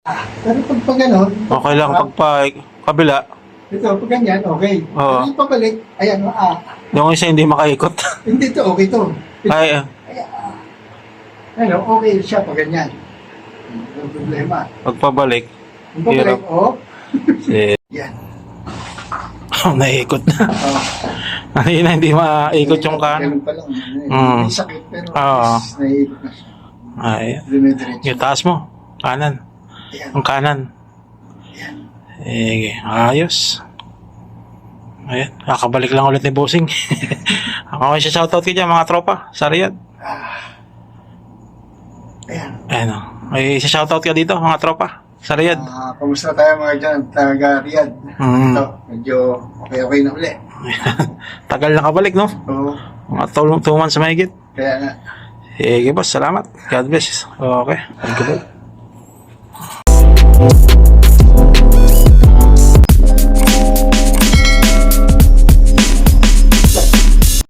Pero pag gano'n, Okay lang pagpa kabila. ito, pag ganyan, okay. Oo. Pero yung pabalik, ayan, Yung isa hindi makaikot. hindi to, okay to. Ay, Ano, okay siya pag ganyan. Walang problema. pagpabalik. Yung pabalik, Eh, yan. naiikot na. Oh, Kanina hindi maikot yung kanan. Ganun pa lang. Mm. May sakit, pero Oo. naiikot na siya. Ay, Dumidiretso. yung taas mo. Kanan. Ayan. Ang kanan. Yan. Ayos. Ayan, kakabalik lang ulit ni Bossing. Ako siya shoutout ko dyan mga tropa sa Riyadh. Ayan. Ayan o. May isa shoutout ka dito mga tropa sa Riyadh. Kamusta tayo mga dyan? Taga Riyadh. Mm. Ito, medyo okay na uli. Tagal na kabalik no? Oo. Mga 2 months mahigit. Kaya nga. Sige boss, salamat. God bless. Okay. Thank you.